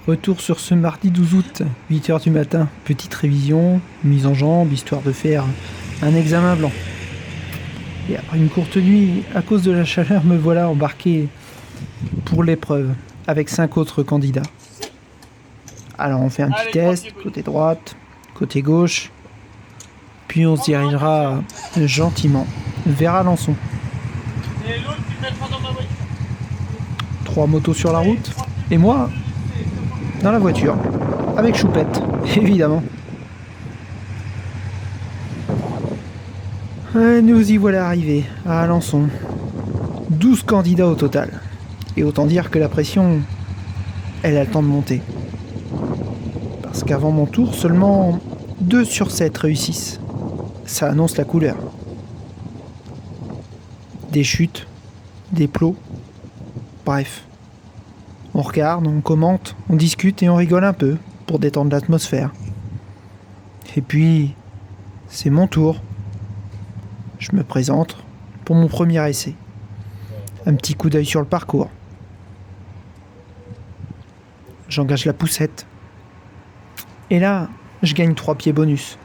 Retour sur ce mardi 12 août, 8h du matin. Petite révision, mise en jambe, histoire de faire un examen blanc. Et après une courte nuit, à cause de la chaleur, me voilà embarqué pour l'épreuve, avec 5 autres candidats. Alors on fait un petit test, côté droite, côté gauche, puis on se dirigera gentiment vers Alençon. 3 motos sur la route, et moi, dans la voiture, avec Choupette, évidemment. Nous y voilà arrivés, à Alençon. 12 candidats au total. Et autant dire que la pression, elle a le temps de monter. Parce qu'avant mon tour, seulement 2 sur 7 réussissent. Ça annonce la couleur. Des chutes, des plots, bref. On regarde, on commente, on discute et on rigole un peu pour détendre l'atmosphère. Et puis, c'est mon tour. Je me présente pour mon premier essai. Un petit coup d'œil sur le parcours. J'engage la poussette. Et là, je gagne 3 pieds bonus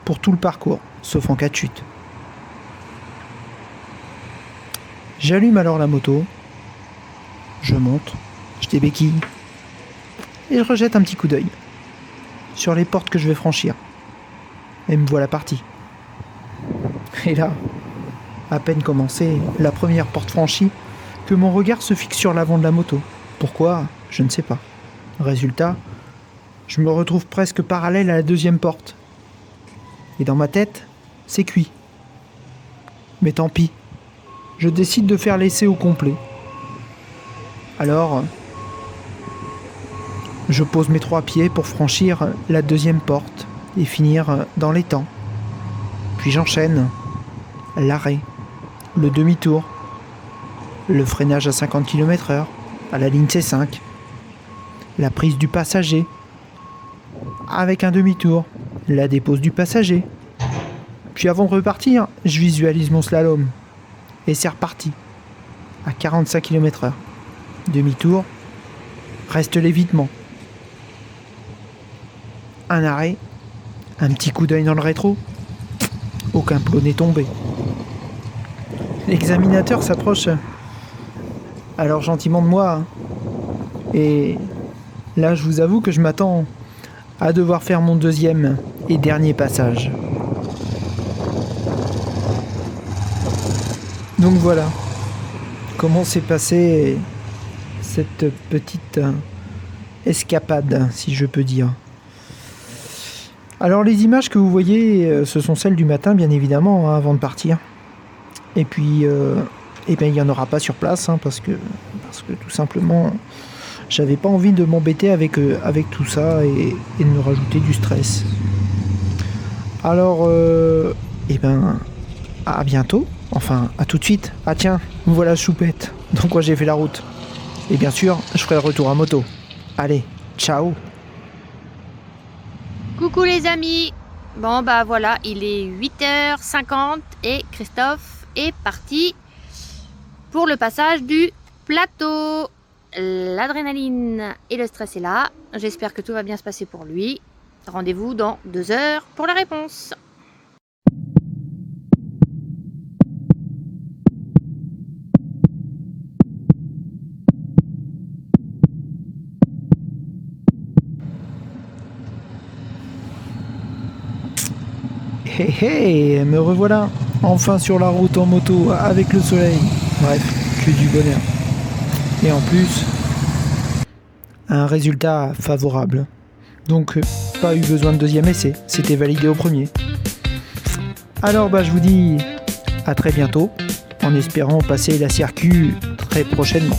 pour tout le parcours, sauf en cas de chute. J'allume alors la moto. Je monte. Je débéquille. Et je rejette un petit coup d'œil sur les portes que je vais franchir. Et me voilà parti. Et là, à peine commencé, la première porte franchie, que mon regard se fixe sur l'avant de la moto. Pourquoi ? Je ne sais pas. Résultat, je me retrouve presque parallèle à la deuxième porte. Et dans ma tête, c'est cuit. Mais tant pis. Je décide de faire l'essai au complet. Alors, je pose mes 3 pieds pour franchir la deuxième porte et finir dans les temps. Puis j'enchaîne l'arrêt, le demi-tour, le freinage à 50 km/h à la ligne C5, la prise du passager avec un demi-tour, la dépose du passager. Puis avant de repartir, je visualise mon slalom et c'est reparti à 45 km/h. Demi-tour, reste l'évitement. Un arrêt, un petit coup d'œil dans le rétro. Aucun plot n'est tombé. L'examinateur s'approche alors gentiment de moi. Et là, je vous avoue que je m'attends à devoir faire mon deuxième et dernier passage. Donc voilà comment s'est passée cette petite escapade, si je peux dire. Alors les images que vous voyez, ce sont celles du matin, bien évidemment, avant de partir. Et puis, il n'y en aura pas sur place, parce que tout simplement, j'avais pas envie de m'embêter avec tout ça et de me rajouter du stress. Alors, à bientôt. Enfin, à tout de suite. Ah tiens, voilà Choupette. Donc moi j'ai fait la route. Et bien sûr, je ferai le retour à moto. Allez, ciao. Coucou les amis. Bon bah voilà, il est 8h50 et Christophe est parti pour le passage du plateau. L'adrénaline et le stress est là. J'espère que tout va bien se passer pour lui. Rendez-vous dans 2 heures pour la réponse. Hey hey, me revoilà, enfin sur la route en moto avec le soleil. Bref, que du bonheur. Et en plus, un résultat favorable. Donc, pas eu besoin de deuxième essai, c'était validé au premier. Alors, je vous dis à très bientôt, en espérant passer la circuit très prochainement.